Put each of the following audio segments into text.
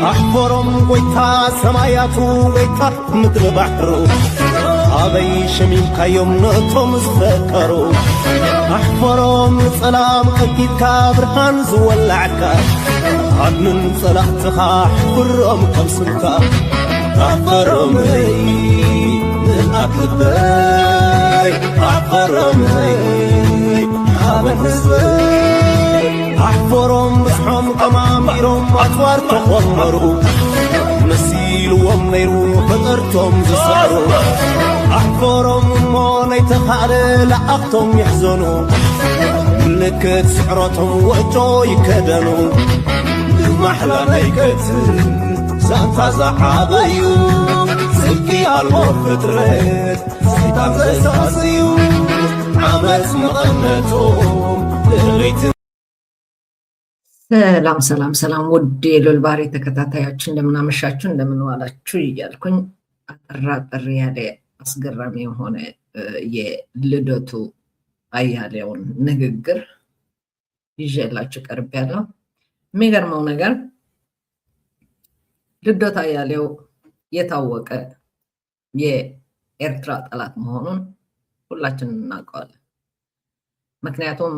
أحفرم ويتا سماياتو ويتا مدر بحرو أبي شميل كيوم نطم زفكرو أحفرم سلام أكيد كابرهان زولعكا عدن صلاحتها أحفرم كم سلكا أحفرم لي أكبر أحفرم لي حابن حزبي أحفرم بسحم كماميرم أطوار تخمرو نسيل ومنيرو فطرتم زسعرو أحفرم موني تخالي لأختم يحزنو لكت سعرتهم وجو يكدنو محلى نيكت سانتا زعابيو سلكي الوفترت سيطان زيساسيو عمس مغنتهم لغيت ሰላም ውድ የሎልባሪ ተከታታዮች እንደምን አመሻችሁ እንደምን ዋላችሁ እያልኩኝ አጠር ያለ አስገራሚ የሆነ የልደቱ አያሌውን ንግግር ይዤላችሁ ቀርቤያለሁ። የሚገርመው ነገር ልደቱ አያሌው የታወቀ የኤርትራ ጠላት መሆኑን ሁላችንም እናውቀዋለን። ምክንያቱም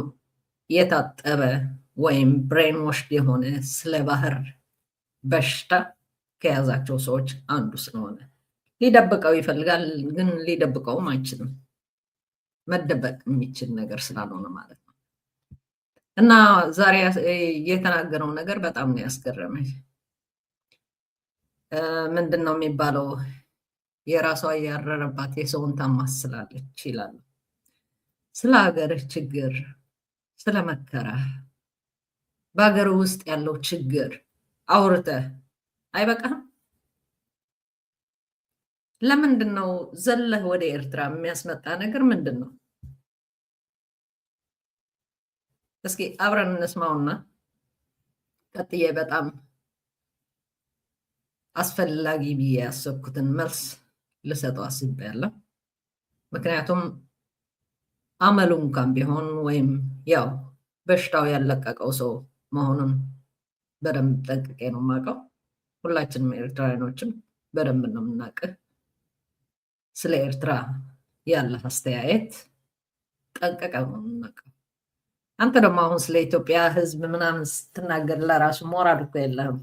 የታጠበ ወይም ብሬን ዋሽድ የሆነ ስለ ባህር በሽታ ከያዛቸው ሰዎች አንዱ ስለሆነ ሊደብቀው ይፈልጋል፣ ግን ሊደብቀውም አይችልም። መደበቅ የሚችል ነገር ስላልሆነ ማለት ነው። እና ዛሬ የተናገረው ነገር በጣም ነው ያስገረመኝ። ምንድን ነው የሚባለው? የራሷ ያረረባት የሰውን ታማስላለች ይላሉ። ስለ ሀገርህ ችግር፣ ስለ መከራህ፣ በሀገር ውስጥ ያለው ችግር አውርተህ አይበቃም? ለምንድን ነው ዘለህ ወደ ኤርትራ የሚያስመጣ ነገር ምንድን ነው? እስኪ አብረን እንስማውና ቀጥዬ በጣም አስፈላጊ ብዬ ያሰብኩትን መልስ ልሰጠው አስቤያለሁ። ምክንያቱም አመሉ እንኳን ቢሆን ወይም ያው በሽታው ያለቀቀው ሰው መሆኑን በደንብ ጠንቅቄ ነው የማውቀው። ሁላችንም ኤርትራውያኖችም በደንብ ነው የምናውቅህ። ስለ ኤርትራ ያለ አስተያየት ጠንቅቀ ነው የምናውቀው። አንተ ደግሞ አሁን ስለ ኢትዮጵያ ሕዝብ ምናምን ስትናገር ለራሱ ሞራል እኮ የለህም።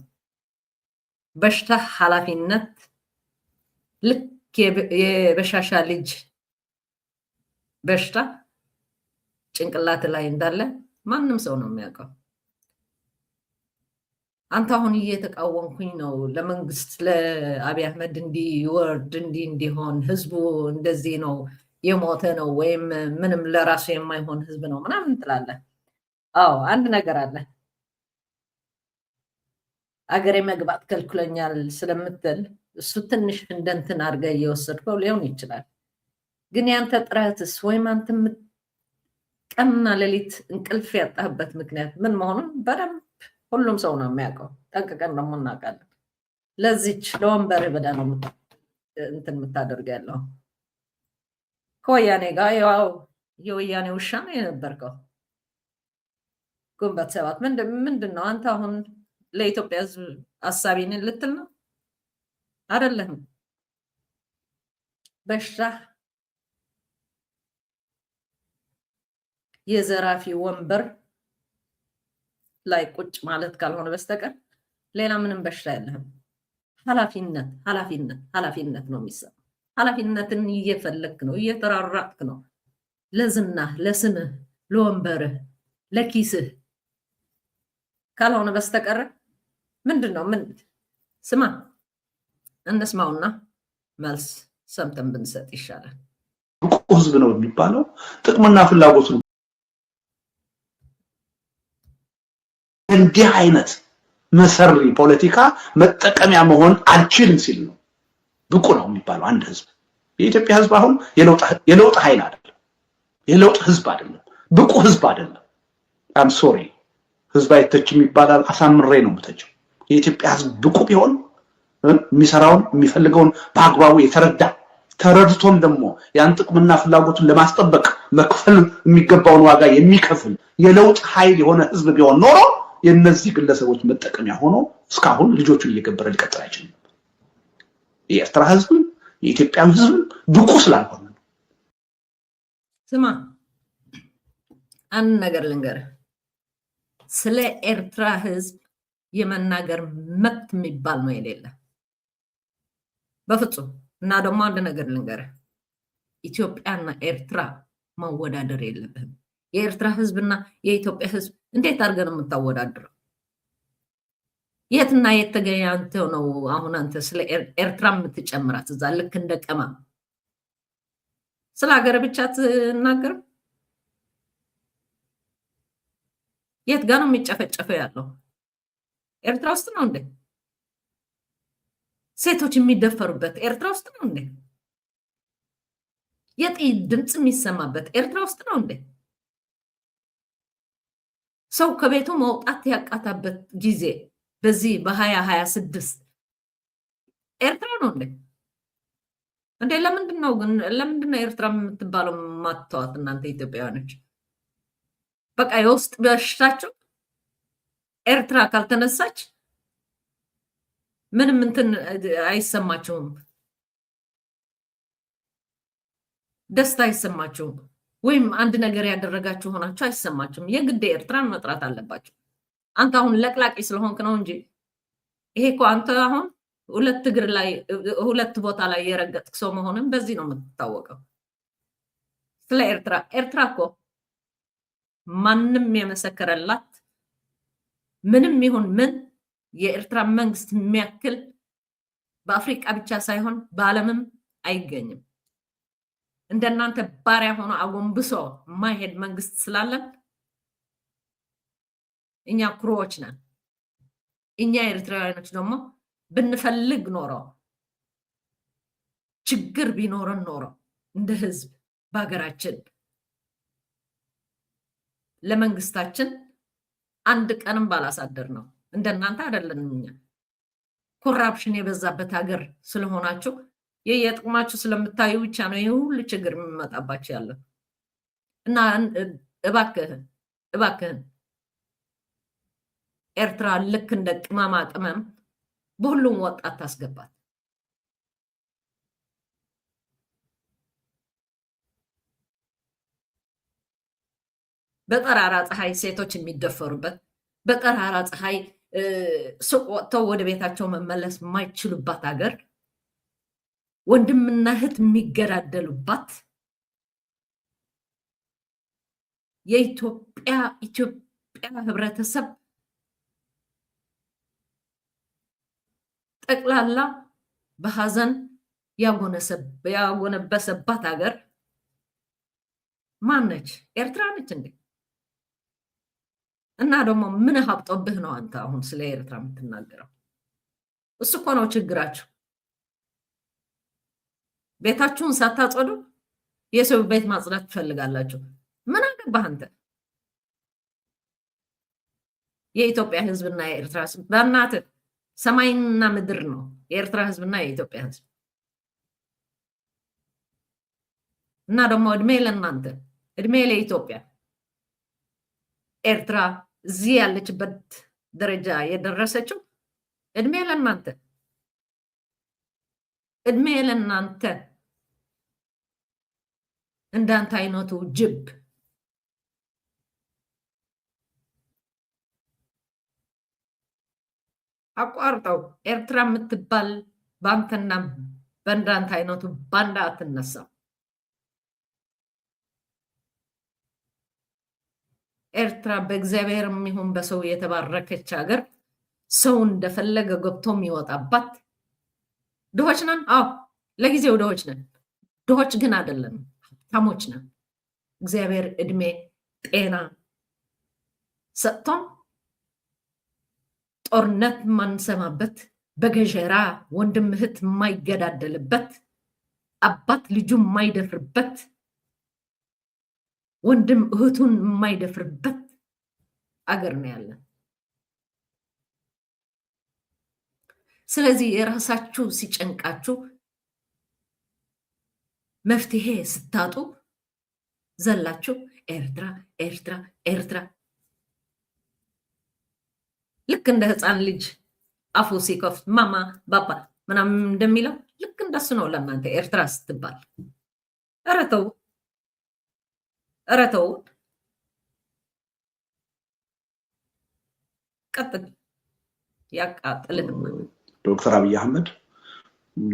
በሽታ ኃላፊነት ልክ የበሻሻ ልጅ በሽታ ጭንቅላት ላይ እንዳለ ማንም ሰው ነው የሚያውቀው። አንተ አሁን እየተቃወምኩኝ ነው ለመንግስት ለአብይ አህመድ እንዲወርድ እንዲሆን ህዝቡ እንደዚህ ነው የሞተ ነው ወይም ምንም ለራሱ የማይሆን ህዝብ ነው ምናምን ትላለህ። አዎ አንድ ነገር አለ። አገሬ መግባት ከልክሎኛል ስለምትል እሱ ትንሽ እንደንትን አድርገህ እየወሰድከው ሊሆን ይችላል። ግን ያንተ ጥረትስ ወይም አንተ ቀንና ሌሊት እንቅልፍ ያጣህበት ምክንያት ምን መሆኑን በደንብ ሁሉም ሰው ነው የሚያውቀው። ጠንቅቀን ደግሞ እናውቃለን። ለዚች ለወንበር ብለህ ነው እንትን የምታደርግ ያለው። ከወያኔ ጋር ያው የወያኔ ውሻ ነው የነበርከው። ግንቦት ሰባት ምንድን ነው? አንተ አሁን ለኢትዮጵያ ህዝብ አሳቢ ነኝ ልትል ነው? አይደለም። በሽታ የዘራፊ ወንበር ላይ ቁጭ ማለት ካልሆነ በስተቀር ሌላ ምንም በሽታ የለህም። ኃላፊነት ነው የሚሰማው። ኃላፊነትን እየፈለግክ ነው፣ እየተራራቅክ ነው። ለዝናህ፣ ለስምህ፣ ለወንበርህ፣ ለኪስህ ካልሆነ በስተቀር ምንድን ነው? ምን ስማ፣ እንስማውና መልስ ሰምተን ብንሰጥ ይሻላል። ብቁ ህዝብ ነው የሚባለው ጥቅምና ፍላጎት ነው። እንዲህ አይነት መሰሪ ፖለቲካ መጠቀሚያ መሆን አልችልም ሲል ነው ብቁ ነው የሚባለው አንድ ህዝብ። የኢትዮጵያ ህዝብ አሁን የለውጥ ኃይል አይደለም፣ የለውጥ ህዝብ አይደለም፣ ብቁ ህዝብ አይደለም። አም ሶሪ ህዝብ አይተችም ይባላል። አሳምሬ ነው የምተቸው። የኢትዮጵያ ህዝብ ብቁ ቢሆን የሚሰራውን የሚፈልገውን በአግባቡ የተረዳ ተረድቶም ደግሞ ያን ጥቅምና ፍላጎቱን ለማስጠበቅ መክፈል የሚገባውን ዋጋ የሚከፍል የለውጥ ኃይል የሆነ ህዝብ ቢሆን ኖሮ የነዚህ ግለሰቦች መጠቀሚያ ሆኖ እስካሁን ልጆቹን እየገበረ ሊቀጥል አይችልም። የኤርትራ ህዝብ የኢትዮጵያ ህዝብ ብቁ ስላልሆነ ነው። ስማ አንድ ነገር ልንገርህ፣ ስለ ኤርትራ ህዝብ የመናገር መብት የሚባል ነው የሌለ በፍጹም። እና ደግሞ አንድ ነገር ልንገርህ፣ ኢትዮጵያና ኤርትራ ማወዳደር የለብህም። የኤርትራ ህዝብና የኢትዮጵያ ህዝብ እንዴት አድርገህ ነው የምታወዳድረው? የትና የት ተገናኝተው ነው አሁን አንተ ስለ ኤርትራ የምትጨምራት? እዛ ልክ እንደ ቀማም ስለ ሀገር ብቻ ትናገር። የት ጋር ነው የሚጨፈጨፈው ያለው? ኤርትራ ውስጥ ነው እንዴ? ሴቶች የሚደፈሩበት ኤርትራ ውስጥ ነው እንዴ? የጥይት ድምፅ የሚሰማበት ኤርትራ ውስጥ ነው እንዴ? ሰው ከቤቱ መውጣት ያቃታበት ጊዜ በዚህ በ2026 ኤርትራ ነው እንዴ? እንዴ ለምንድን ነው ግን ለምንድን ነው ኤርትራ የምትባለው ማተዋት እናንተ ኢትዮጵያውያኖች? በቃ የውስጥ በሽታችሁ ኤርትራ ካልተነሳች ምንም እንትን አይሰማችሁም፣ ደስታ አይሰማችሁም፣ ወይም አንድ ነገር ያደረጋችሁ ሆናችሁ አይሰማችሁም። የግድ ኤርትራን መጥራት አለባችሁ። አንተ አሁን ለቅላቂ ስለሆንክ ነው እንጂ ይሄ እኮ አንተ አሁን ሁለት ቦታ ላይ የረገጥክ ሰው መሆንን በዚህ ነው የምትታወቀው። ስለ ኤርትራ እኮ ማንም የመሰከረላት ምንም ይሁን ምን የኤርትራ መንግስት የሚያክል በአፍሪካ ብቻ ሳይሆን በዓለምም አይገኝም። እንደናንተ ባሪያ ሆኖ አጎንብሶ ማይሄድ መንግስት ስላለን እኛ ኩሮዎች ነን። እኛ ኤርትራውያኖች ደግሞ ብንፈልግ ኖሮ ችግር ቢኖረን ኖሮ እንደ ህዝብ በሀገራችን ለመንግስታችን አንድ ቀንም ባላሳደር ነው። እንደናንተ አይደለንም። እኛ ኮራፕሽን የበዛበት ሀገር ስለሆናችሁ የጥቅማችሁ ስለምታዩ ብቻ ነው ይህ ሁሉ ችግር የሚመጣባችሁ ያለው። እና እባክህን ኤርትራ ልክ እንደ ቅመማ ቅመም በሁሉም ወጣት ታስገባት። በጠራራ ፀሐይ ሴቶች የሚደፈሩበት፣ በጠራራ ፀሐይ ሱቅ ወጥተው ወደ ቤታቸው መመለስ የማይችሉባት ሀገር፣ ወንድምና እህት የሚገዳደሉባት የኢትዮጵያ ህብረተሰብ ጠቅላላ በሀዘን ያጎነበሰባት ሀገር ማነች? ኤርትራ ነች እንዴ? እና ደግሞ ምን ሀብጦብህ ነው አንተ አሁን ስለ ኤርትራ የምትናገረው? እሱ እኮ ነው ችግራችሁ። ቤታችሁን ሳታጸዱ የሰው ቤት ማጽዳት ትፈልጋላችሁ። ምን አገባህ አንተ? የኢትዮጵያ ህዝብና የኤርትራ ህዝብ በእናትህ ሰማይና ምድር ነው። የኤርትራ ህዝብና የኢትዮጵያ ህዝብ እና ደግሞ እድሜ ለእናንተ፣ እድሜ ለኢትዮጵያ። ኤርትራ እዚህ ያለችበት ደረጃ የደረሰችው እድሜ ለእናንተ፣ እድሜ ለእናንተ። እንዳንተ አይነቱ ጅብ አቋርጠው። ኤርትራ የምትባል ባንተና በእንዳንተ አይነቱ ባንዳ አትነሳም። ኤርትራ በእግዚአብሔር የሚሆን በሰው የተባረከች ሀገር፣ ሰው እንደፈለገ ገብቶ የሚወጣባት። ድሆች ነን? አዎ ለጊዜው ድሆች ነን። ድሆች ግን አይደለንም፣ ሀብታሞች ነን። እግዚአብሔር እድሜ ጤና ሰጥቶን ጦርነት የማንሰማበት፣ በገጀራ ወንድም እህት የማይገዳደልበት፣ አባት ልጁ የማይደፍርበት፣ ወንድም እህቱን የማይደፍርበት አገር ነው ያለን። ስለዚህ የራሳችሁ ሲጨንቃችሁ መፍትሄ ስታጡ ዘላችሁ ኤርትራ ኤርትራ ኤርትራ። ልክ እንደ ህፃን ልጅ አፉ ሲከፍት ማማ ባባ ምናምን እንደሚለው ልክ እንደሱ ነው ለእናንተ ኤርትራ ስትባል። ኧረ ተው ቀጥል ያቃጥልህማ። ዶክተር አብይ አህመድ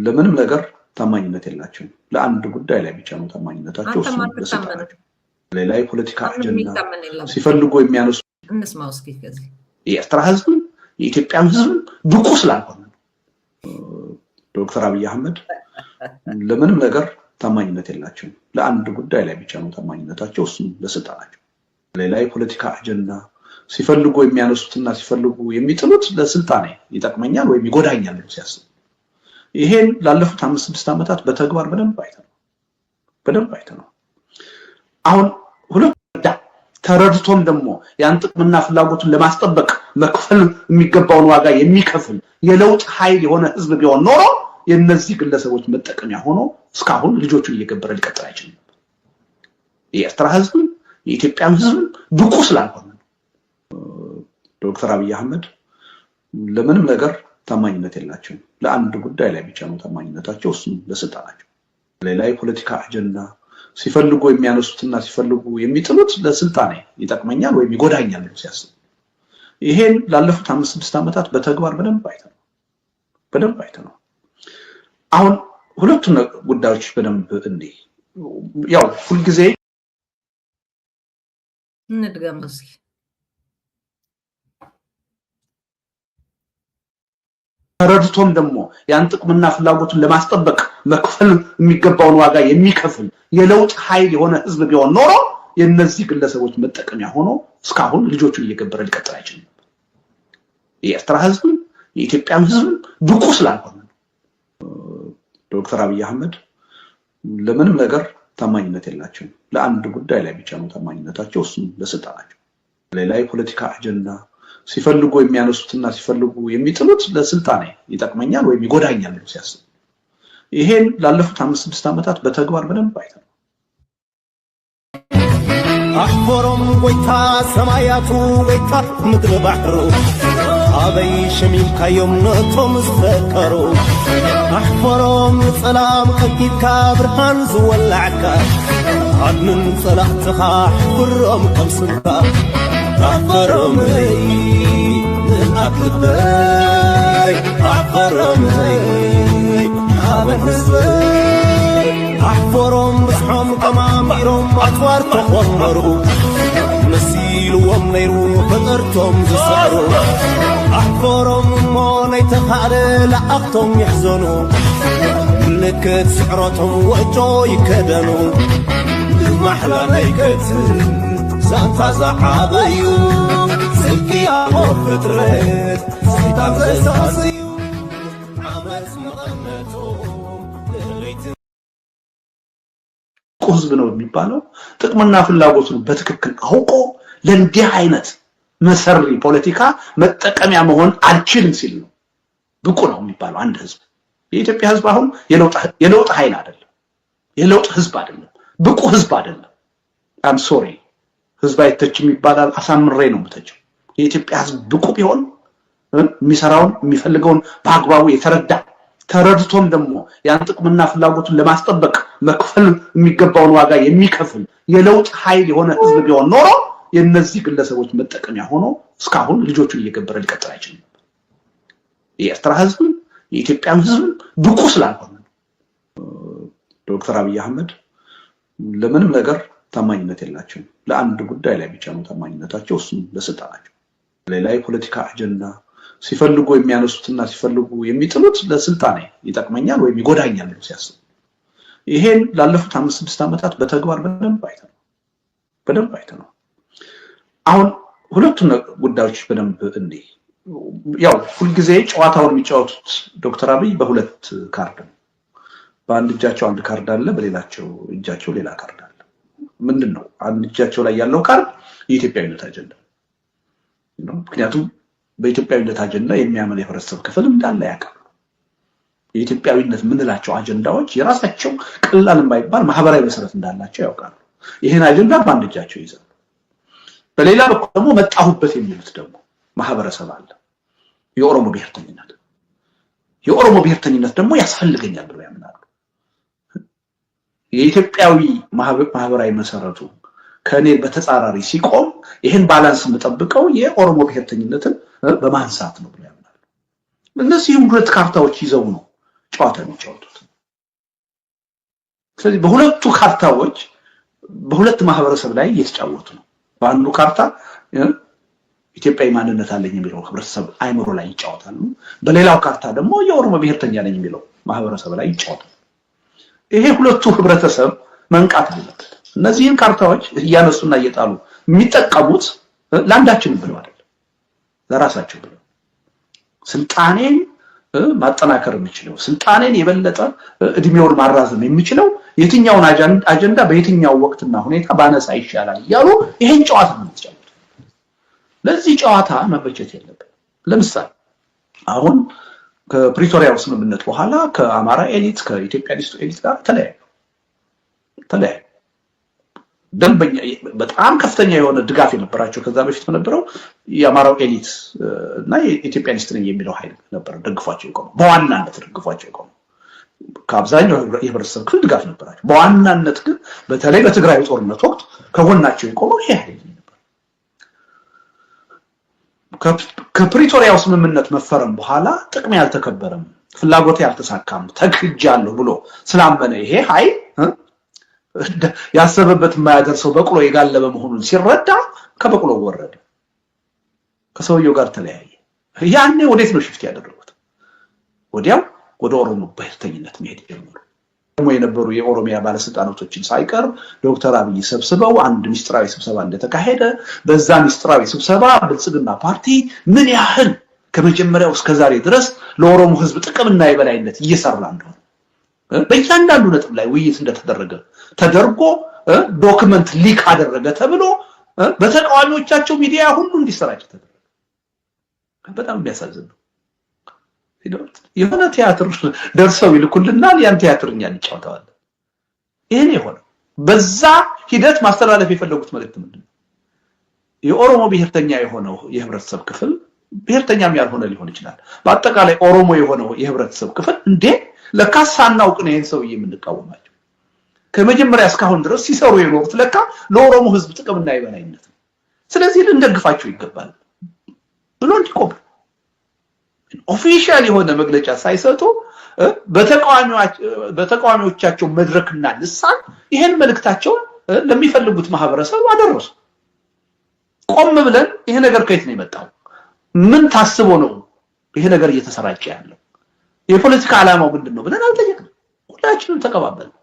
ለምንም ነገር ታማኝነት የላቸውም። ለአንድ ጉዳይ ላይ ብቻ ነው ታማኝነታቸው። ሌላ የፖለቲካ አጀንዳ ሲፈልጉ የሚያነሱ እንስማው እስኪ ከዚህ የኤርትራ ህዝብ የኢትዮጵያ ህዝብ ብቁ ስላልሆነ ዶክተር አብይ አህመድ ለምንም ነገር ታማኝነት የላቸውም። ለአንድ ጉዳይ ላይ ብቻ ነው ታማኝነታቸው፣ እሱም ለስልጣናቸው። ሌላ የፖለቲካ አጀንዳ ሲፈልጉ የሚያነሱትና ሲፈልጉ የሚጥሉት ለስልጣኔ ይጠቅመኛል ወይም ይጎዳኛል ነው ሲያስቡ። ይሄን ላለፉት 5-6 ዓመታት በተግባር በደንብ አይተነው አሁን ሁለት ተረድቶም ደግሞ ያን ጥቅምና ፍላጎቱን ለማስጠበቅ መክፈል የሚገባውን ዋጋ የሚከፍል የለውጥ ኃይል የሆነ ህዝብ ቢሆን ኖሮ የነዚህ ግለሰቦች መጠቀሚያ ሆኖ እስካሁን ልጆቹን እየገበረ ሊቀጥል አይችልም። የኤርትራ ህዝብ የኢትዮጵያ ህዝብ ብቁ ስላልሆነ ዶክተር አብይ አህመድ ለምንም ነገር ታማኝነት የላቸውም። ለአንድ ጉዳይ ላይ ብቻ ነው ታማኝነታቸው፣ እሱም ለስልጣናቸው። ሌላ የፖለቲካ አጀንዳ ሲፈልጉ የሚያነሱትና ሲፈልጉ የሚጥሉት ለስልጣኔ ይጠቅመኛል ወይም ይጎዳኛል ነው ሲያስቡ። ይሄን ላለፉት 5-6 ዓመታት በተግባር በደንብ አይተነው አሁን ሁለቱን ጉዳዮች በደንብ ያው ሁልጊዜ እንድገም እስኪ ተረድቶም ደግሞ ያን ጥቅምና ፍላጎቱን ለማስጠበቅ መክፈል የሚገባውን ዋጋ የሚከፍል የለውጥ ኃይል የሆነ ህዝብ ቢሆን ኖሮ የነዚህ ግለሰቦች መጠቀሚያ ሆኖ እስካሁን ልጆቹን እየገበረ ሊቀጥል አይችልም። የኤርትራ ህዝብ የኢትዮጵያ ህዝብ ብቁ ስላልሆነ ዶክተር አብይ አህመድ ለምንም ነገር ታማኝነት የላቸውም። ለአንድ ጉዳይ ላይ ብቻ ነው ታማኝነታቸው፣ እሱም ለስልጣናቸው። ሌላ የፖለቲካ አጀንዳ ሲፈልጉ የሚያነሱትና ሲፈልጉ የሚጥሉት ለስልጣኔ ይጠቅመኛል ወይም ይጎዳኛል ነው ሲያስቡ። ይሄን ላለፉት 5-6 ዓመታት በተግባር በደንብ አይተነው أحفرهم ويتا سماياتو ويتا مدر بحرو أبي شميل كيوم نطم زفكرو أحفرهم سلام كيف كابرهان زولعكا عدن صلاحتها أحفرهم كم سنتا أحفرهم لي من أكل بي أحفرهم لي أبن نزبي أحفرهم بسحهم كماميرهم أطوار تخمروا نسيلهم نيرو فقرتهم زسعروا أحفرهم موني تخالي لأختهم يحزنوا ملكت سعرتهم وجو يكدنوا المحلى نيكت سانتا زحابيو سلكي أمو فتريت سيطان زيساسيو عمس مغنتهم ህዝብ ነው የሚባለው ጥቅምና ፍላጎቱን በትክክል አውቆ ለእንዲህ አይነት መሰሪ ፖለቲካ መጠቀሚያ መሆን አልችልም ሲል ነው ብቁ ነው የሚባለው አንድ ህዝብ። የኢትዮጵያ ህዝብ አሁን የለውጥ ኃይል አይደለም፣ የለውጥ ህዝብ አይደለም፣ ብቁ ህዝብ አይደለም። አም ሶሪ ህዝብ አይተችም ይባላል፣ አሳምሬ ነው የምተቸው። የኢትዮጵያ ህዝብ ብቁ ቢሆን የሚሰራውን የሚፈልገውን በአግባቡ የተረዳ ተረድቶም ደግሞ ያን ጥቅምና ፍላጎቱን ለማስጠበቅ መክፈል የሚገባውን ዋጋ የሚከፍል የለውጥ ኃይል የሆነ ህዝብ ቢሆን ኖሮ የነዚህ ግለሰቦች መጠቀሚያ ሆኖ እስካሁን ልጆቹን እየገበረ ሊቀጥል አይችልም። የኤርትራ ህዝብ የኢትዮጵያ ህዝብ ብቁ ስላልሆነ ዶክተር አብይ አህመድ ለምንም ነገር ታማኝነት የላቸውም። ለአንድ ጉዳይ ላይ ብቻ ነው ታማኝነታቸው፣ እሱም ለስልጣናቸው። ሌላ የፖለቲካ አጀንዳ ሲፈልጉ የሚያነሱትና ሲፈልጉ የሚጥሉት ለስልጣኔ ይጠቅመኛል ወይም ይጎዳኛል ነው ሲያስቡ። ይሄን ላለፉት 5-6 ዓመታት በተግባር በደንብ አይተነው አሁን ሁለቱን ጉዳዮች በደንብ ያው ሁልጊዜ ጨዋታውን የሚጫወቱት ዶክተር አብይ በሁለት ካርድ ነው። በአንድ እጃቸው አንድ ካርድ አለ፣ በሌላቸው እጃቸው ሌላ ካርድ አለ። ምንድነው አንድ እጃቸው ላይ ያለው ካርድ የኢትዮጵያዊነት አጀንዳ ነው። ምክንያቱም በኢትዮጵያዊነት አጀንዳ የሚያመን የህብረተሰብ ክፍል እንዳለ ያውቃሉ። የኢትዮጵያዊነት ምንላቸው አጀንዳዎች የራሳቸው ቀላል የማይባል ማህበራዊ መሰረት እንዳላቸው ያውቃሉ። ይሄን አጀንዳ በአንድ እጃቸው ይዘው፣ በሌላ በኩል ደግሞ መጣሁበት የሚሉት ደግሞ ማህበረሰብ አለ። የኦሮሞ ብሔርተኝነት ደግሞ ያስፈልገኛል ብለው ያምናሉ። የኢትዮጵያዊ ማህበራዊ መሰረቱ ከኔ በተጻራሪ ሲቆም ይሄን ባላንስ የምጠብቀው የኦሮሞ ብሔርተኝነትን በማንሳት ነው ብለው ያምናሉ። እነዚህ ሁለት ካርታዎች ይዘው ነው ጨዋታ የሚጫወቱት። ስለዚህ በሁለቱ ካርታዎች በሁለት ማህበረሰብ ላይ እየተጫወቱ ነው። በአንዱ ካርታ ኢትዮጵያዊ ማንነት አለኝ የሚለው ህብረተሰብ አይምሮ ላይ ይጫወታሉ። በሌላው ካርታ ደግሞ የኦሮሞ ብሔርተኛ ነኝ የሚለው ማህበረሰብ ላይ ይጫወታሉ። ይሄ ሁለቱ ህብረተሰብ መንቃት አለበት። እነዚህን ካርታዎች እያነሱና እየጣሉ የሚጠቀሙት ለአንዳችን ብለው አይደለም፣ ለራሳቸው ብለው ስልጣኔን ማጠናከር የሚችለው ስልጣኔን የበለጠ እድሜውን ማራዘም የሚችለው የትኛውን አጀንዳ በየትኛው ወቅትና ሁኔታ ባነሳ ይሻላል እያሉ ይሄን ጨዋታ ነው የሚጫወቱት። ለዚህ ጨዋታ መበጀት የለበት። ለምሳሌ አሁን ከፕሪቶሪያው ስምምነት በኋላ ከአማራ ኤሊት ከኢትዮጵያኒስቱ ኤሊት ጋር ተለያዩ። ደንበኛ በጣም ከፍተኛ የሆነ ድጋፍ የነበራቸው ከዛ በፊት በነበረው የአማራው ኤሊት እና የኢትዮጵያኒስት ነኝ የሚለው ኃይል ነበር ደግፏቸው የቆመው። በዋናነት ደግፏቸው የቆመው ከአብዛኛው የህብረተሰብ ክፍል ድጋፍ ነበራቸው። በዋናነት ግን በተለይ በትግራይ ጦርነት ወቅት ከጎናቸው የቆመው ይሄ ኃይል ነበር። ከፕሪቶሪያው ስምምነት መፈረም በኋላ ጥቅም ያልተከበረም ፍላጎት ያልተሳካም ተክጃለሁ ብሎ ስላመነ ይሄ ኃይል ያሰበበት የማያደርሰው በቅሎ የጋለበ መሆኑን ሲረዳ ከበቅሎ ወረደ፣ ከሰውየው ጋር ተለያየ። ያኔ ወዴት ነው ሽፍት ያደረጉት? ወዲያው ወደ ኦሮሞ ብሔርተኝነት መሄድ ጀመሩ። ደግሞ የነበሩ የኦሮሚያ ባለስልጣናቶችን ሳይቀር ዶክተር አብይ ሰብስበው አንድ ሚስጥራዊ ስብሰባ እንደተካሄደ በዛ ሚስጥራዊ ስብሰባ ብልጽግና ፓርቲ ምን ያህል ከመጀመሪያው እስከ ዛሬ ድረስ ለኦሮሞ ህዝብ ጥቅምና የበላይነት እየሰራ እንደሆነ በእያንዳንዱ ነጥብ ላይ ውይይት እንደተደረገ ተደርጎ ዶክመንት ሊክ አደረገ ተብሎ በተቃዋሚዎቻቸው ሚዲያ ሁሉ እንዲሰራጭ ተደረገ። በጣም የሚያሳዝን ነው። የሆነ ቲያትር ደርሰው ይልኩልናል፣ ያን ቲያትርኛ እንጫወተዋለን። ይሄን የሆነ በዛ ሂደት ማስተላለፍ የፈለጉት መልእክት ምንድነው? የኦሮሞ ብሔርተኛ የሆነው የህብረተሰብ ክፍል ብሔርተኛም ያልሆነ ሊሆን ይችላል። በአጠቃላይ ኦሮሞ የሆነው የህብረተሰብ ክፍል እንዴ ለካስ ሳናውቅ ነው ይሄን ሰውዬ የምንቃወማቸው። ከመጀመሪያ እስካሁን ድረስ ሲሰሩ የኖሩት ለካ ለኦሮሞ ህዝብ ጥቅምና የበላይነት ነው። ስለዚህ ልንደግፋቸው ይገባል ብሎ እንዲቆም ኦፊሻል የሆነ መግለጫ ሳይሰጡ በተቃዋሚዎቻቸው መድረክና ልሳን ይሄን መልእክታቸውን ለሚፈልጉት ማህበረሰብ አደረሱ። ቆም ብለን ይሄ ነገር ከየት ነው የመጣው? ምን ታስቦ ነው ይሄ ነገር እየተሰራጨ ያለው? የፖለቲካ ዓላማው ምንድነው ብለን አልጠየቅንም። ሁላችንም ተቀባበልን።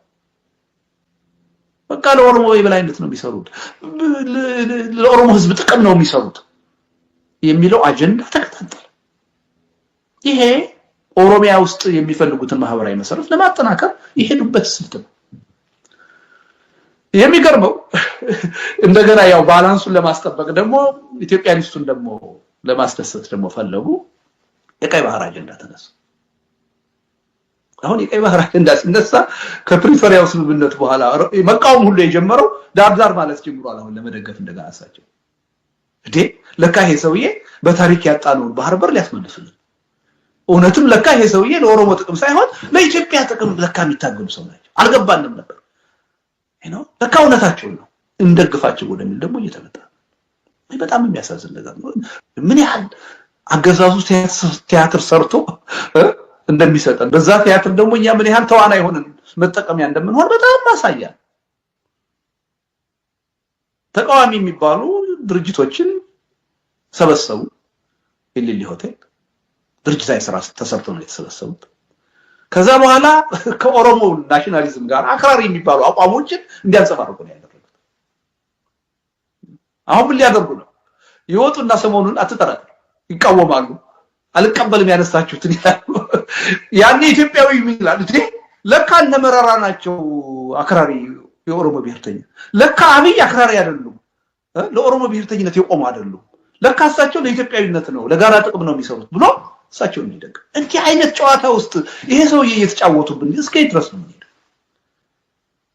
በቃ ለኦሮሞ የበላይነት ነው የሚሰሩት፣ ለኦሮሞ ህዝብ ጥቅም ነው የሚሰሩት የሚለው አጀንዳ ተከታተለ። ይሄ ኦሮሚያ ውስጥ የሚፈልጉትን ማህበራዊ መሰረት ለማጠናከር ይሄዱበት ስልት ነው። የሚገርመው እንደገና ያው ባላንሱን ለማስጠበቅ ደግሞ ኢትዮጵያኒስቱን ደግሞ ለማስደሰት ደግሞ ፈለጉ። የቀይ ባህር አጀንዳ ተነሳ። አሁን የቀይ ባህር አጀንዳ ሲነሳ ከፕሪቶሪያው ስምምነት በኋላ መቃወም ሁሉ የጀመረው ዳርዳር ማለት ጀምሯል። አሁን ለመደገፍ እንደገና አሳቸው እንዴ ለካ ይሄ ሰውዬ በታሪክ ያጣነውን ባህር በር ሊያስመልሱልን፣ እውነትም ለካ ይሄ ሰውዬ ለኦሮሞ ጥቅም ሳይሆን ለኢትዮጵያ ጥቅም ለካ የሚታገሉ ሰው ናቸው። አልገባንም ነበር ነው ለካ እውነታቸው ነው። እንደግፋቸው ወደሚል ደግሞ እየተመጣ በጣም የሚያሳዝን ነገር ነው። ምን ያህል አገዛዙ ቲያትር ሰርቶ እንደሚሰጠን በዛ ቲያትር ደግሞ እኛ ምን ያህል ተዋናይ ሆነን መጠቀሚያ እንደምንሆን በጣም ማሳያ። ተቃዋሚ የሚባሉ ድርጅቶችን ሰበሰቡ። ኢሊሊ ሆቴል ድርጅታዊ ስራ ተሰርቶ ነው የተሰበሰቡት። ከዛ በኋላ ከኦሮሞ ናሽናሊዝም ጋር አክራሪ የሚባሉ አቋሞችን እንዲያንጸባርቁ ነው ያደረጉት። አሁን ምን ሊያደርጉ ነው? ይወጡና ሰሞኑን አትጠራጥሩ ይቃወማሉ። አልቀበልም ያነሳችሁትን ይላሉ። ያኔ ኢትዮጵያዊ ይላል እንዴ ለካ እነ መረራ ናቸው አክራሪ የኦሮሞ ብሔርተኛ፣ ለካ አብይ አክራሪ አይደሉም፣ ለኦሮሞ ብሔርተኝነት የቆሙ አይደሉም፣ ለካ እሳቸው ለኢትዮጵያዊነት ነው ለጋራ ጥቅም ነው የሚሰሩት ብሎ እሳቸው እንዲደግ እንዲህ አይነት ጨዋታ ውስጥ ይሄ ሰውዬ እየተጫወቱብን እስከ ድረስ ነው የሚሄድ።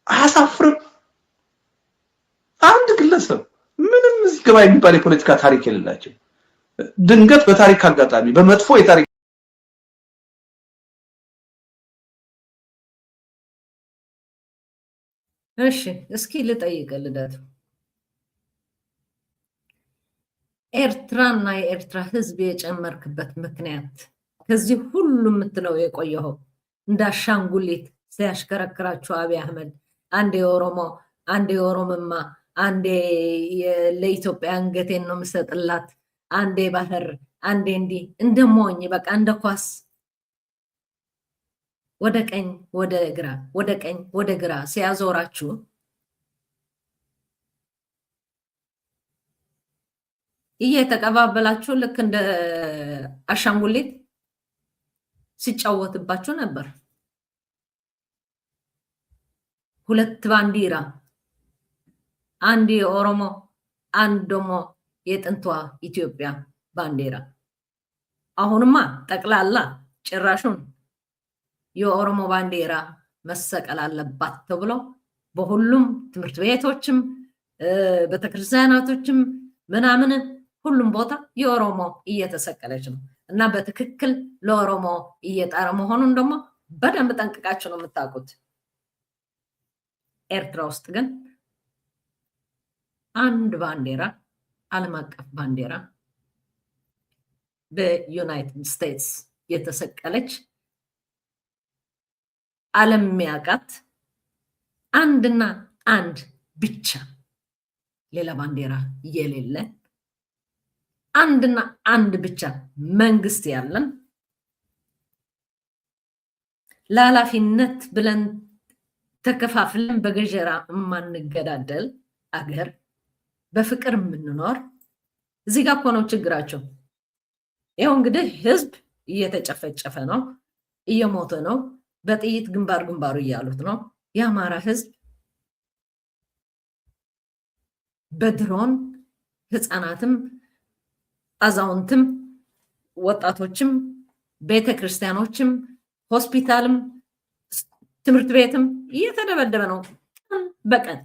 አያሳፍርም? አንድ ግለሰብ ምንም እዚህ ገባ የሚባል የፖለቲካ ታሪክ የሌላቸው ድንገት በታሪክ አጋጣሚ በመጥፎ የታሪክ እሺ እስኪ ልጠይቅ ልደቱ ኤርትራና የኤርትራ ህዝብ የጨመርክበት ምክንያት ከዚህ ሁሉ የምትለው የቆየው እንዳሻንጉሊት ሲያሽከረክራችሁ አብይ አህመድ አንዴ ኦሮሞ አንዴ ኦሮምማ አንዴ ለኢትዮጵያ አንገቴን ነው የምሰጥላት አንዴ ባህር አንዴ እንዲ እንደሞኝ በቃ እንደ ኳስ ወደ ቀኝ ወደ ግራ ወደ ቀኝ ወደ ግራ ሲያዞራችሁ እየተቀባበላችሁ ልክ እንደ አሻንጉሊት ሲጫወትባችሁ ነበር። ሁለት ባንዲራ አንድ የኦሮሞ አንድ ደግሞ የጥንቷ ኢትዮጵያ ባንዲራ። አሁንማ ጠቅላላ ጭራሹን የኦሮሞ ባንዲራ መሰቀል አለባት ተብሎ በሁሉም ትምህርት ቤቶችም ቤተክርስቲያናቶችም ምናምን ሁሉም ቦታ የኦሮሞ እየተሰቀለች ነው እና በትክክል ለኦሮሞ እየጣረ መሆኑን ደግሞ በደንብ ጠንቅቃችሁ ነው የምታውቁት። ኤርትራ ውስጥ ግን አንድ ባንዲራ ዓለም አቀፍ ባንዲራ በዩናይትድ ስቴትስ የተሰቀለች ዓለም የሚያውቃት አንድና አንድ ብቻ ሌላ ባንዲራ የሌለ አንድና አንድ ብቻ መንግስት ያለን ለኃላፊነት ብለን ተከፋፍለን በገጀራ የማንገዳደል አገር በፍቅር የምንኖር እዚህ ጋር እኮ ነው ችግራቸው። ይኸው እንግዲህ ህዝብ እየተጨፈጨፈ ነው፣ እየሞተ ነው፣ በጥይት ግንባር ግንባሩ እያሉት ነው። የአማራ ህዝብ በድሮን ህፃናትም አዛውንትም ወጣቶችም ቤተክርስቲያኖችም ሆስፒታልም ትምህርት ቤትም እየተደበደበ ነው ቀን በቀን።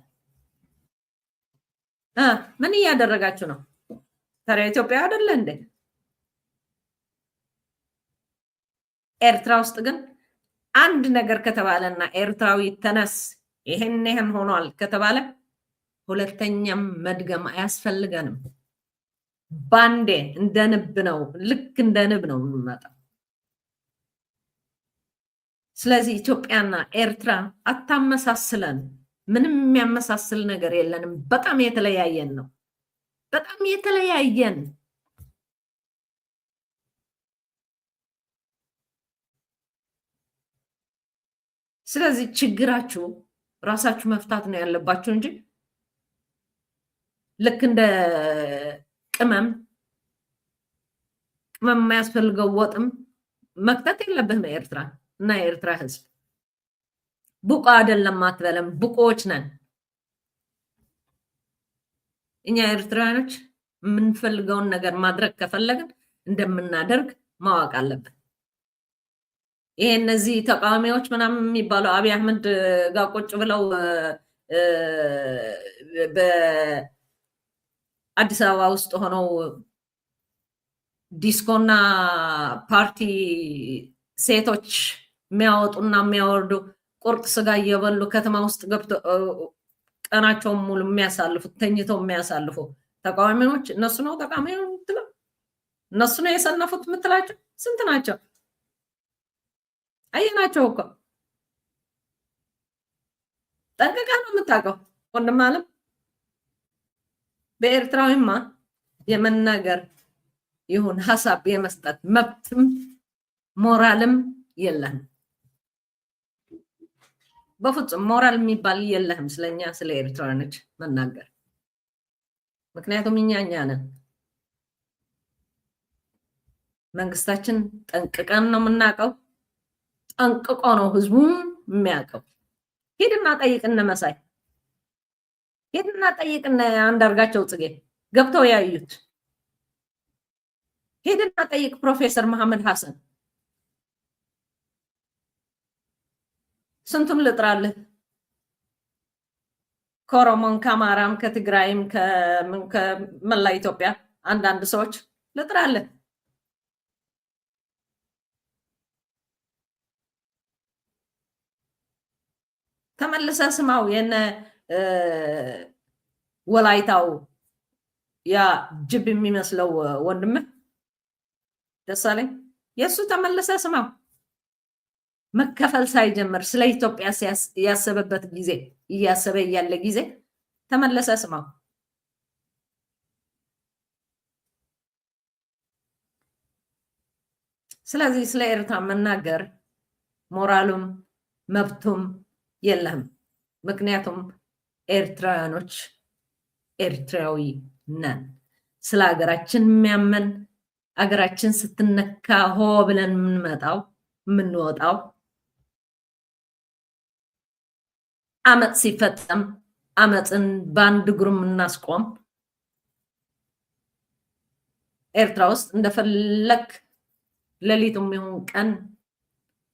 ምን እያደረጋችሁ ነው? ታዲያ ኢትዮጵያ አይደለ እንዴ? ኤርትራ ውስጥ ግን አንድ ነገር ከተባለና ኤርትራዊ ተነስ ይሄን ሆኗል ከተባለ ሁለተኛም መድገም አያስፈልገንም። ባንዴ እንደ ንብ ነው፣ ልክ እንደ ንብ ነው የምንመጣው። ስለዚህ ኢትዮጵያና ኤርትራ አታመሳስለን። ምንም የሚያመሳስል ነገር የለንም። በጣም የተለያየን ነው፣ በጣም የተለያየን። ስለዚህ ችግራችሁ ራሳችሁ መፍታት ነው ያለባችሁ እንጂ ልክ እንደ ቅመም የማያስፈልገው ወጥም መክተት የለብህም። ኤርትራ እና የኤርትራ ህዝብ ቡቃ አይደለም አትበለም፣ ቡቆች ነን እኛ ኤርትራኖች። የምንፈልገውን ነገር ማድረግ ከፈለግን እንደምናደርግ ማወቅ አለብን። ይሄ እነዚህ ተቃዋሚዎች ምናምን የሚባሉ አብይ አህመድ ጋር ቁጭ ብለው በአዲስ አበባ ውስጥ ሆነው ዲስኮና ፓርቲ ሴቶች የሚያወጡና የሚያወርዱ ቁርጥ ስጋ እየበሉ ከተማ ውስጥ ገብቶ ቀናቸውን ሙሉ የሚያሳልፉት ተኝተው የሚያሳልፉ ተቃዋሚዎች እነሱ ነው። ተቃዋሚዎች የምትለው እነሱ ነው የሰነፉት የምትላቸው ስንት ናቸው? አየናቸው እኮ ጠንቅቃ ነው የምታውቀው ወንድም አለም። በኤርትራዊማ የመናገር ይሁን ሀሳብ የመስጠት መብትም ሞራልም የለህም። በፍጹም ሞራል የሚባል የለህም ስለኛ ስለ ኤርትራኖች መናገር። ምክንያቱም እኛ ነን። መንግስታችን ጠንቅቀን ነው የምናውቀው። ጠንቅቆ ነው ህዝቡ የሚያውቀው። ሄድና ጠይቅ እነ መሳይ፣ ሄድና ጠይቅ እነ አንዳርጋቸው ጽጌ ገብተው ያዩት። ሄድና ጠይቅ ፕሮፌሰር መሐመድ ሐሰን። ስንቱን ልጥራልህ? ከኦሮሞን ከአማራም ከትግራይም ከመላ ኢትዮጵያ አንዳንድ ሰዎች ልጥራለህ ተመልሰ ስማው የነ ወላይታው ያ ጅብ የሚመስለው ወንድም ደሳለኝ የሱ ተመልሰ ስማው መከፈል ሳይጀምር ስለ ኢትዮጵያ ያሰበበት ጊዜ እያሰበ ያለ ጊዜ ተመልሰ ስማው። ስለዚህ ስለ ኤርትራ መናገር ሞራሉም መብቱም የለም። ምክንያቱም ኤርትራውያኖች ኤርትራዊ ነን። ስለ ሀገራችን የሚያመን ሀገራችን ስትነካ ሆ ብለን የምንወጣው አመፅ ሲፈጸም አመፅን በአንድ እግሩ የምናስቆም ኤርትራ ውስጥ እንደፈለክ ሌሊቱም ይሁን ቀን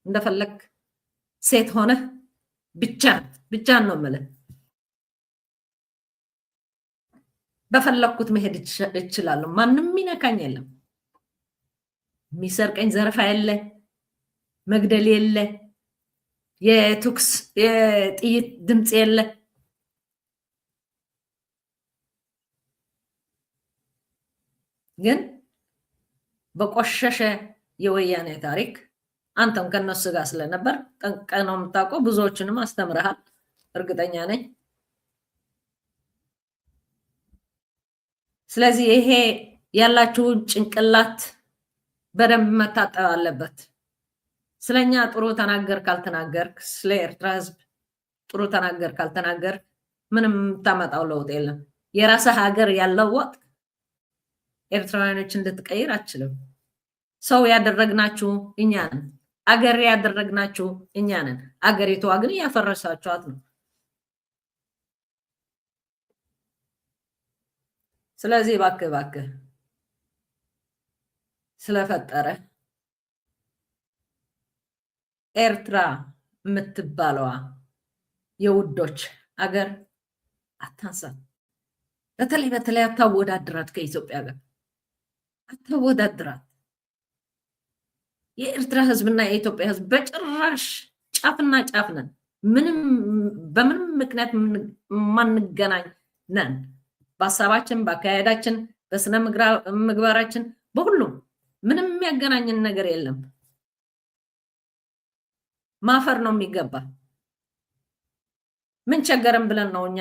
እንደፈለክ ሴት ሆነ ብቻ ነው የምልህ። በፈለኩት መሄድ እችላለሁ። ማንም ሚነካኝ የለም። የሚሰርቀኝ ዘረፋ የለ፣ መግደል የለ፣ የቱክስ የጥይት ድምፅ የለ። ግን በቆሸሸ የወያኔ ታሪክ አንተም ከነሱ ጋር ስለነበር ጠንቅቀህ ነው የምታውቀው። ብዙዎችንም አስተምረሃል እርግጠኛ ነኝ። ስለዚህ ይሄ ያላችሁ ጭንቅላት በደንብ መታጠብ አለበት። ስለኛ ጥሩ ተናገር ካልተናገርክ፣ ስለ ኤርትራ ህዝብ ጥሩ ተናገር ካልተናገርክ ምንም የምታመጣው ለውጥ የለም። የራስህ ሀገር ያለው ወጥ ኤርትራውያኖች እንድትቀይር አትችልም። ሰው ያደረግናችሁ እኛ ነን። አገር ያደረግናችሁ እኛ ነን። አገሪቷ ግን እያፈረሳችኋት ነው። ስለዚህ እባክህ ስለፈጠረ ኤርትራ የምትባለዋ የውዶች አገር አታንሳት። በተለይ አታወዳድራት፣ ከኢትዮጵያ ጋር አታወዳድራት። የኤርትራ ህዝብና የኢትዮጵያ ህዝብ በጭራሽ ጫፍና ጫፍ ነን። በምንም ምክንያት ማንገናኝ ነን። በሀሳባችን፣ በአካሄዳችን፣ በስነ ምግባራችን፣ በሁሉም ምንም የሚያገናኝን ነገር የለም። ማፈር ነው የሚገባ። ምን ቸገረን ብለን ነው እኛ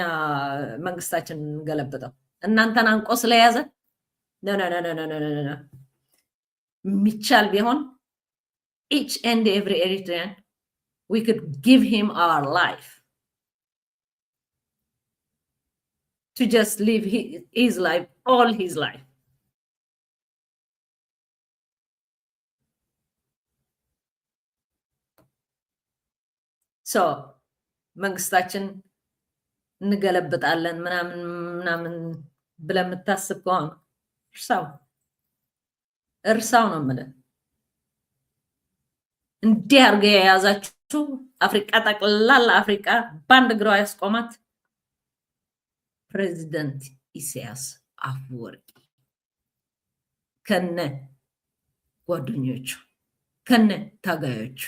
መንግስታችን እንገለብጠው? እናንተን አንቆ ስለያዘ የሚቻል ቢሆን each and every Eritrean, we could give him our life to just live his life, all his life. So መንግስታችን እንገለብጣለን ምናምን ብለህ የምታስብ ከሆነ እርሳው ነው የምልህ። እንዲህ አድርገው የያዛችሁ አፍሪቃ ጠቅላላ አፍሪቃ በአንድ እግሯ ያስቆማት ፕሬዚደንት ኢሳያስ አፈወርቂ ከነ ጓደኞቹ፣ ከነ ታጋዮቹ፣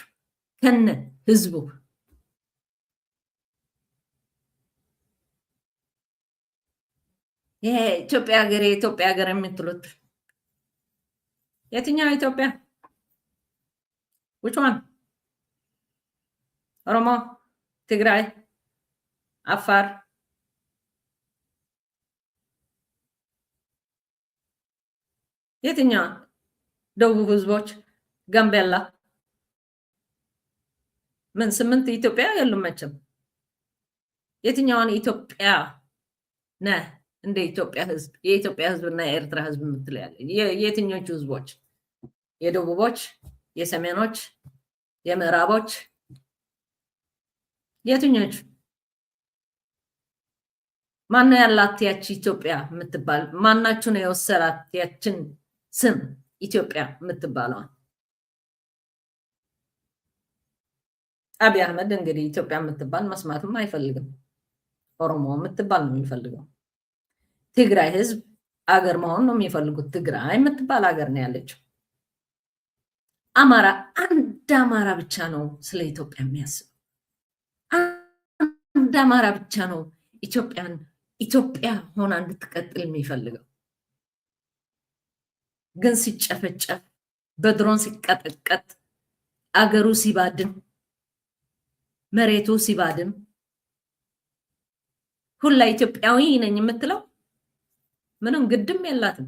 ከነ ህዝቡ ይሄ ኢትዮጵያ ሀገር የምትሉት የትኛው ኢትዮጵያ? which one? ኦሮሞ፣ ትግራይ፣ አፋር፣ የትኛው? ደቡብ ህዝቦች፣ ጋምቤላ። ምን 8 ኢትዮጵያ የሉም መቼም። የትኛውን ኢትዮጵያ ነህ? እንደ ኢትዮጵያ ህዝብ የኢትዮጵያ ህዝብና የኤርትራ ህዝብ የምትለያለ የትኞቹ ህዝቦች? የደቡቦች፣ የሰሜኖች፣ የምዕራቦች የትኞቹ? ማን ያላት ያቺ ኢትዮጵያ የምትባል? ማናችሁ ነው የወሰራት ያችን ስም ኢትዮጵያ የምትባለው? አብይ አህመድ እንግዲህ ኢትዮጵያ የምትባል መስማትም አይፈልግም። ኦሮሞ የምትባል ነው የሚፈልገው። ትግራይ ህዝብ አገር መሆን ነው የሚፈልጉት። ትግራይ የምትባል ሀገር ነው ያለችው። አማራ አንድ አማራ ብቻ ነው ስለ ኢትዮጵያ የሚያስብ። አንድ አማራ ብቻ ነው ኢትዮጵያ ሆና እንድትቀጥል የሚፈልገው። ግን ሲጨፈጨፍ፣ በድሮን ሲቀጠቀጥ፣ አገሩ ሲባድም፣ መሬቱ ሲባድም ሁላ ኢትዮጵያዊ ነኝ የምትለው ምንም ግድም የላትም።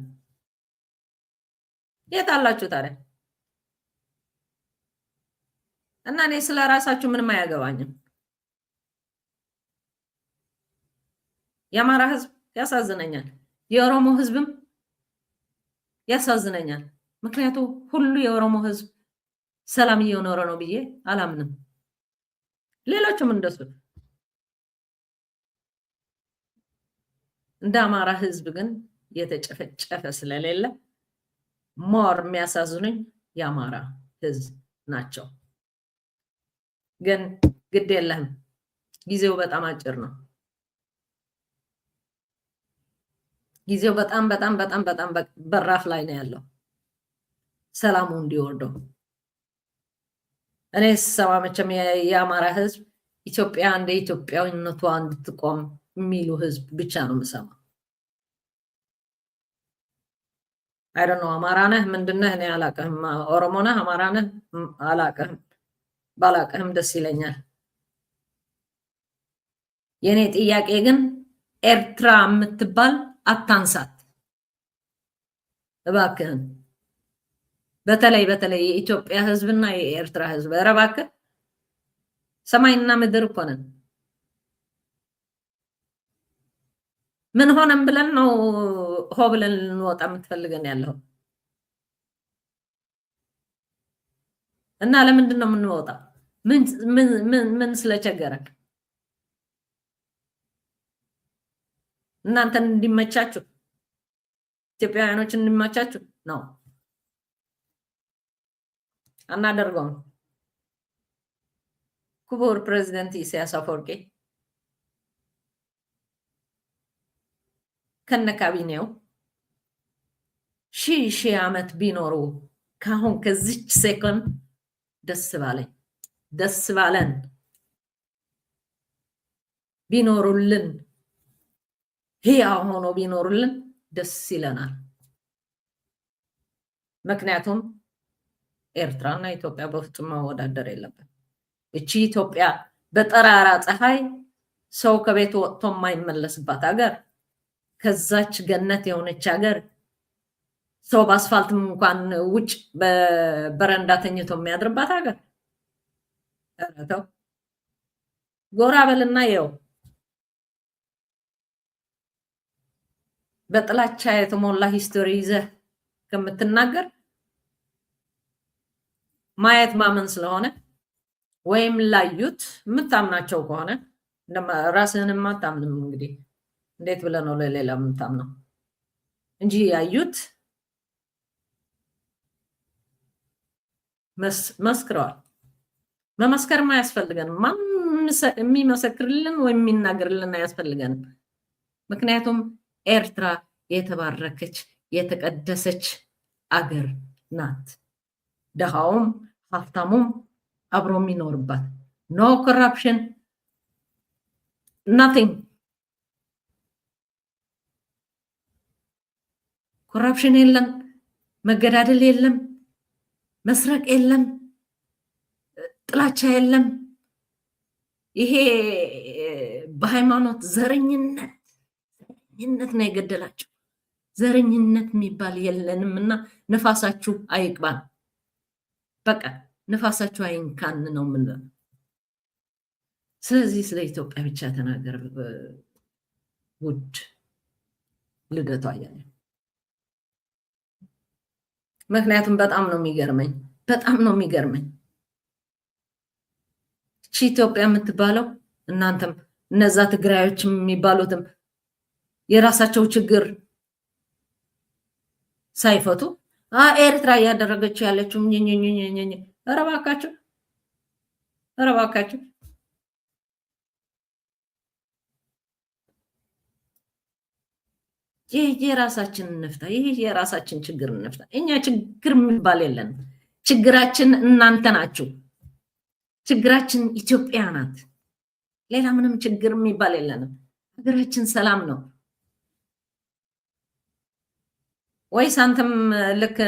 የት አላችሁ ታዲያ? እና እኔ ስለ ራሳችሁ ምንም አያገባኝም። የአማራ ህዝብ ያሳዝነኛል፣ የኦሮሞ ህዝብም ያሳዝነኛል። ምክንያቱም ሁሉ የኦሮሞ ህዝብ ሰላም እየኖረ ነው ብዬ አላምንም። ሌሎችም እንደሱ። እንደ አማራ ህዝብ ግን የተጨፈጨፈ ስለሌለ ሞር የሚያሳዝኑኝ የአማራ ህዝብ ናቸው። ግን ግድ የለህም፣ ጊዜው በጣም አጭር ነው። ጊዜው በጣም በጣም በጣም በጣም በራፍ ላይ ነው ያለው ሰላሙ እንዲወርደው። እኔ ስሰማ መቼም የአማራ ህዝብ ኢትዮጵያ እንደ ኢትዮጵያዊነቷ እንድትቆም የሚሉ ህዝብ ብቻ ነው የምሰማው። አይ ዶንት ኖ አማራ ነህ ምንድነህ እኔ አላውቅም። ኦሮሞ ነህ አማራ ነህ አላውቅም። ባላውቅም ደስ ይለኛል። የኔ ጥያቄ ግን ኤርትራ የምትባል አታንሳት እባክህን። በተለይ የኢትዮጵያ ህዝብና የኤርትራ ህዝብ ኧረ እባክህ፣ ሰማይና ምድር እኮ ነን። ምን ሆነም ብለን ነው ሆ ብለን ልንወጣ የምትፈልገን ያለው? እና ለምንድን ነው የምንወጣ? ምን ስለቸገረን? እናንተን እንዲመቻችሁ፣ ኢትዮጵያውያኖችን እንዲመቻችሁ ነው። አናደርገውም። ክቡር ፕሬዚደንት ኢሳያስ አፈወርቂ ከነ ካቢኔው ሺህ ዓመት ቢኖሩ ካሁን ከዚች ሴኮንድ ደስ ባለን ቢኖሩልን፣ ህያው ሆኖ ቢኖሩልን ደስ ይለናል። ምክንያቱም ኤርትራና ኢትዮጵያ በፍጹም መወዳደር የለብን። እቺ ኢትዮጵያ በጠራራ ፀሐይ ሰው ከቤት ወጥቶ የማይመለስባት ሀገር፣ ከዛች ገነት የሆነች ሀገር፣ ሰው በአስፋልትም እንኳን ውጭ በበረንዳ ተኝቶ የሚያድርባት ሀገር። ተው ጎራ በልና የው በጥላቻ የተሞላ ሂስቶሪ ይዘህ ከምትናገር ማየት ማመን ስለሆነ ወይም ላዩት የምታምናቸው ከሆነ ራስህን ማታምንም እንግዲህ እንዴት ብለህ ነው ለሌላ የምታምነው? እንጂ ያዩት መስክረዋል። መመስከርም አያስፈልገንም። ማን የሚመሰክርልን ወይም የሚናገርልን አያስፈልገንም። ምክንያቱም ኤርትራ የተባረከች የተቀደሰች አገር ናት። ደሃውም ሀብታሙም አብሮ የሚኖርባት፣ ኖ ኮራፕሽን ናቲንግ። ኮራፕሽን የለም፣ መገዳደል የለም፣ መስረቅ የለም፣ ጥላቻ የለም። ይሄ በሃይማኖት ዘረኝነት ነው የገደላቸው። ዘረኝነት የሚባል የለንም እና ነፋሳችሁ አይቅባን። በቃ ነፋሳችሁ አይንካን ነው የምንለው። ስለዚህ ስለ ኢትዮጵያ ብቻ ተናገር ውድ ልደቱ አያሌው። ምክንያቱም በጣም ነው የሚገርመኝ እቺ ኢትዮጵያ የምትባለው እናንተም እነዛ ትግራዮች የሚባሉትም የራሳቸው ችግር ሳይፈቱ ኤርትራ እያደረገችው ያለችው ኧረ እባካችሁ የራሳችን እንፍታ። ይሄ የራሳችን ችግር እንፍታ። እኛ ችግር የሚባል የለንም። ችግራችን እናንተ ናችሁ። ችግራችን ኢትዮጵያ ናት። ሌላ ምንም ችግር የሚባል የለንም። ሀገራችን ሰላም ነው ወይስ አንተም ልክ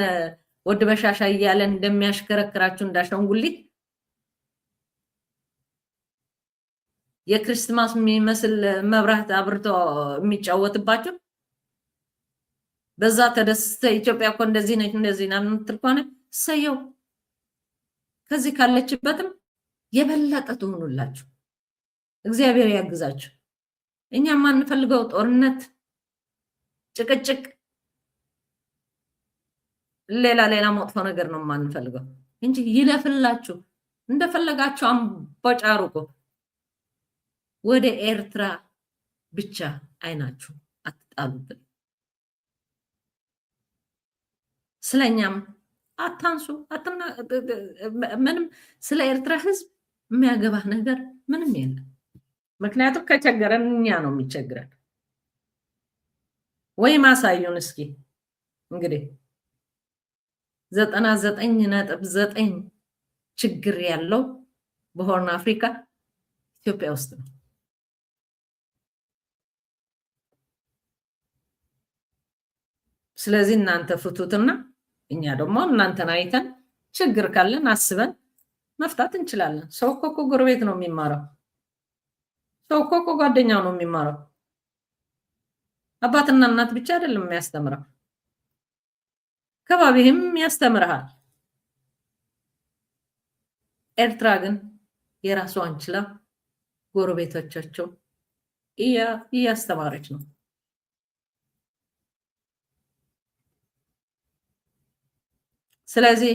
ወድ በሻሻ እያለን እንደሚያሽከረክራችሁ እንዳሻንጉሊት የክርስቶስ የሚመስል መብራት አብርቶ የሚጫወትባችሁ በዛ ተደስተ ኢትዮጵያ እኮ እንደዚህ ነች እንደዚህ ናት የምትል ከሆነ ሰየው ከዚህ ካለችበትም የበለጠ ትሆኑላችሁ። እግዚአብሔር ያግዛችሁ። እኛ ማንፈልገው ጦርነት፣ ጭቅጭቅ፣ ሌላ መጥፎ ነገር ነው ማንፈልገው እንጂ ይለፍላችሁ። እንደፈለጋችሁ አንቦጫሩቁ። ወደ ኤርትራ ብቻ አይናችሁ አትጣሉብን። ስለኛም አታንሱ። ምንም ስለ ኤርትራ ህዝብ የሚያገባህ ነገር ምንም የለም። ምክንያቱም ከቸገረን እኛ ነው የሚቸግረን። ወይ ማሳዩን እስኪ እንግዲህ 99.9 ችግር ያለው በሆርን አፍሪካ ኢትዮጵያ ውስጥ ነው። ስለዚህ እናንተ ፍቱትና እኛ ደግሞ እናንተን አይተን ችግር ካለን አስበን መፍታት እንችላለን። ሰው እኮ ጎረቤት ነው የሚማረው። ሰው እኮ ጓደኛው ነው የሚማረው። አባትና እናት ብቻ አይደለም የሚያስተምረው፣ ከባቢህም ያስተምርሃል። ኤርትራ ግን የራሷን ችላ ጎረቤቶቻቸው እያስተማረች ነው። ስለዚህ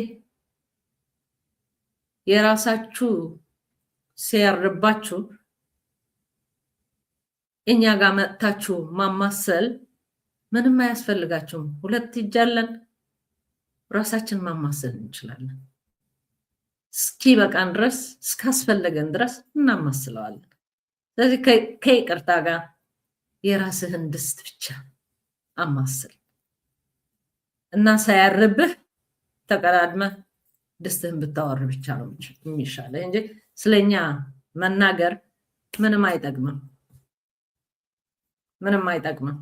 የራሳችሁ ሲያርባችሁ እኛ ጋር መጥታችሁ ማማሰል ምንም አያስፈልጋችሁም። ሁለት እጅ አለን፣ ራሳችን ማማሰል እንችላለን። እስኪ በቃን ድረስ እስካስፈለገን ድረስ እናማስለዋለን። ስለዚህ ከይቅርታ ጋር የራስህን ድስት ብቻ አማስል እና ሳያርብህ ተቀዳድመህ ድስትህን ብታወር ብቻ ነው የሚሻለው እንጂ ስለኛ መናገር ምንም አይጠቅምም። ምንም አይጠቅምም።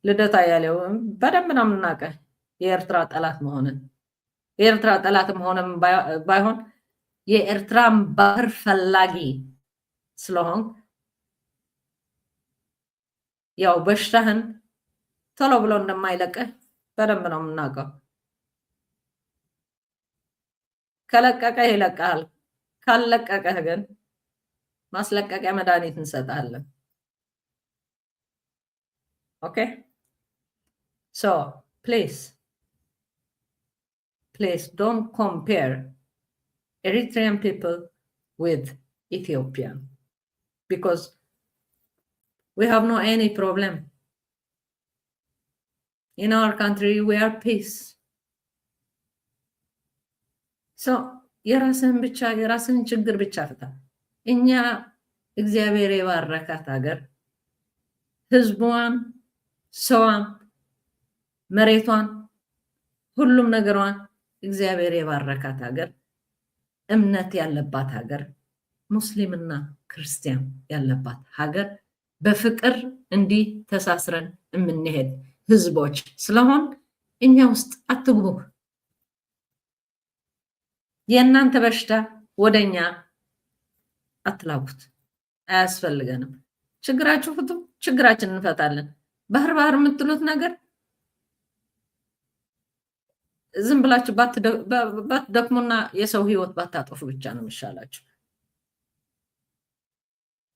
ልደታ ያለው በደንብ ነው የምናውቀው የኤርትራ ጠላት መሆንን። የኤርትራ ጠላት መሆንም ባይሆን የኤርትራን ባህር ፈላጊ ስለሆን ያው በሽታህን ቶሎ ብሎ እንደማይለቅህ በደንብ ነው የምናውቀው። ከለቀቀህ ይለቅሃል፣ ካልለቀቀህ ግን ማስለቀቂያ መድኃኒት እንሰጣለን። Okay? So, please don't compare Eritrean people with Ethiopian, because we have no any problem. In our country, we are peace. So, የራስን ችግር ብቻ ፍታ። እኛ እግዚአብሔር የባረካት ሀገር ህዝቧን፣ ሰዋን፣ መሬቷን፣ ሁሉም ነገሯን እግዚአብሔር የባረካት ሀገር፣ እምነት ያለባት ሀገር፣ ሙስሊምና ክርስቲያን ያለባት ሀገር፣ በፍቅር እንዲህ ተሳስረን የምንሄድ ህዝቦች ስለሆን እኛ ውስጥ አትግቡ። የእናንተ በሽታ ወደኛ አትላኩት። አያስፈልገንም። ችግራችሁ ፍቱ፣ ችግራችን እንፈታለን። ባህር የምትሉት ነገር ዝም ብላችሁ ባትደክሙና የሰው ህይወት ባታጠፉ ብቻ ነው የሚሻላችሁ።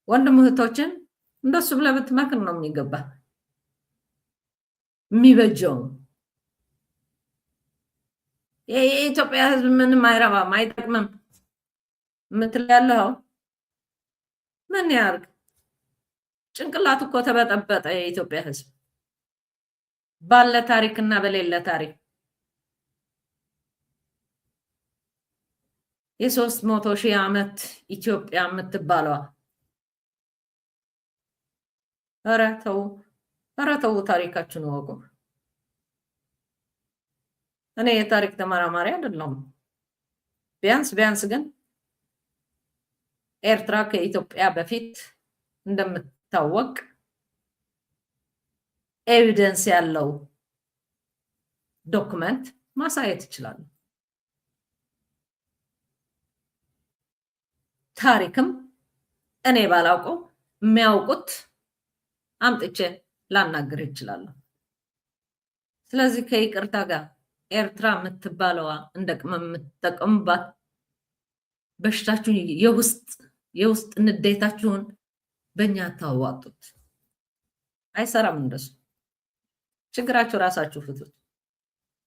ወንድም እህቶችን እንደሱ ብለህ ብትመክር ነው የሚገባ የሚበጀው። የኢትዮጵያ ህዝብ ምንም አይረባም አይጠቅምም ምትል ያለው ምን ያርግ? ጭንቅላት እኮ ተበጠበጠ። የኢትዮጵያ ህዝብ ባለ ታሪክና በሌለ ታሪክ የ300,000 ዓመት ኢትዮጵያ የምትባለዋ ኧረ ተው ተራተው ታሪካችን ወቁ እኔ የታሪክ ተመራማሪ አይደለም ቢያንስ ግን ኤርትራ ከኢትዮጵያ በፊት እንደምታወቅ ኤቪደንስ ያለው ዶክመንት ማሳየት ይችላል ታሪክም እኔ ባላውቀው የሚያውቁት አምጥቼ ላናገር ይችላል ስለዚህ ከይቅርታ ጋር ኤርትራ የምትባለዋ እንደቅመም የምትጠቀምባት በሽታችሁን የውስጥ ንዴታችሁን በእኛ ታዋጡት አይሰራም እንደሱ ችግራችሁ ራሳችሁ ፍቱት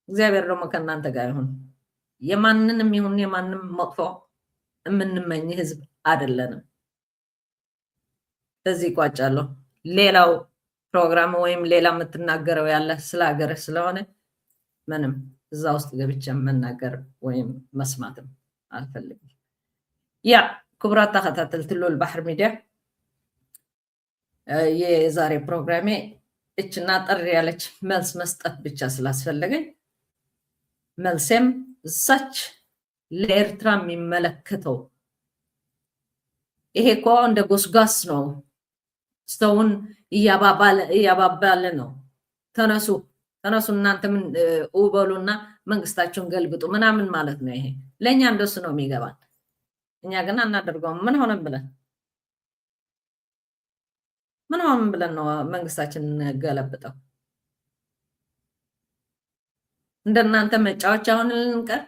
እግዚአብሔር ደግሞ ከእናንተ ጋር ይሁን የማንንም ይሁን የማንንም መጥፎ የምንመኝ ህዝብ አይደለንም በዚህ ቋጫለሁ ሌላው ፕሮግራም ወይም ሌላ የምትናገረው ያለ ስለ ሀገር ስለሆነ ምንም እዛ ውስጥ ገብቼ መናገር ወይም መስማትም አልፈልግም ያ ክቡራት ተከታተልት ሉል ባህር ሚዲያ የዛሬ ፕሮግራሜ እችና ጥሪ ያለች መልስ መስጠት ብቻ ስላስፈልገኝ መልሴም እዛች ለኤርትራ የሚመለከተው ይሄ እኮ እንደ ጎስጓስ ነው ሰውን እያባባለ ነው ተነሱ እናንተ ምን ኡበሉና መንግስታቸውን ገልብጡ ምናምን ማለት ነው ይሄ ለኛ እንደሱ ነው የሚገባን እኛ ግን አናደርገው ምን ሆነን ብለን ነው መንግስታችንን ገለብጠው እንደናንተ መጫወቻ ሆነን ልንቀር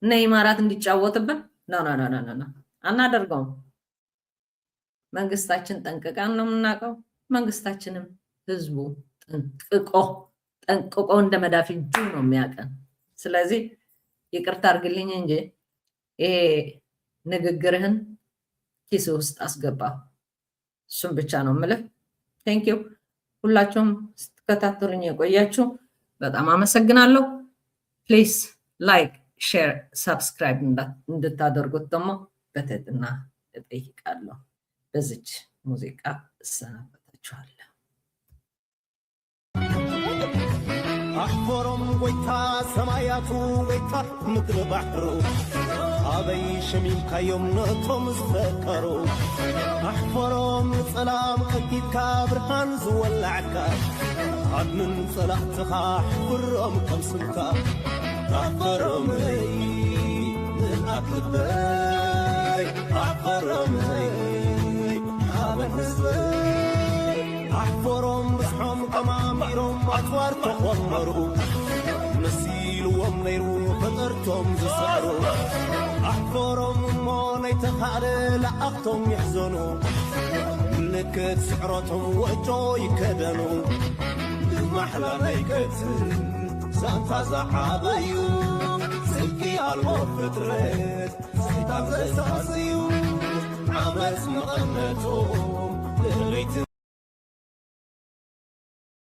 ነይማራት እንዲጫወትብን ና አናደርገው መንግስታችን ጠንቅቀን ነው የምናውቀው መንግስታችንም ህዝቡ ጠንቅቆ እንደ መዳፍ እጁ ነው የሚያቀን ስለዚህ ይቅርታ አድርግልኝ እንጂ ይሄ ንግግርህን ኪስ ውስጥ አስገባ እሱም ብቻ ነው የምልህ ቴንኪው ሁላችሁም ስትከታተሉኝ የቆያችሁ በጣም አመሰግናለሁ ፕሊዝ ላይክ ሼር ሰብስክራይብ እንድታደርጉት ደግሞ በትህትና እጠይቃለሁ በዚች ሙዚቃ እሰናበታችኋለሁ أحفرهم ويتا سماياتو ويتا مدر بحرو أبي شميم كيوم نتهم زفكرو أحفرهم سلام أكيد كابرهان زولعكا عدن صلاحتها أحفرهم كم سلكا أحفرهم هي أكبر أحفرهم هي أبن أحفرهم بصحهم كماميرهم أطوار تخمروا نسيلوا نيرو فطرتهم زساروا أحفرهم موني تخالي لأختهم يحزنوا نكت سعرتهم وجو يكدنوا محلى نيكت سانتا زحابيو سلكي الوفترت سيطان زساسيو عمس مغنتو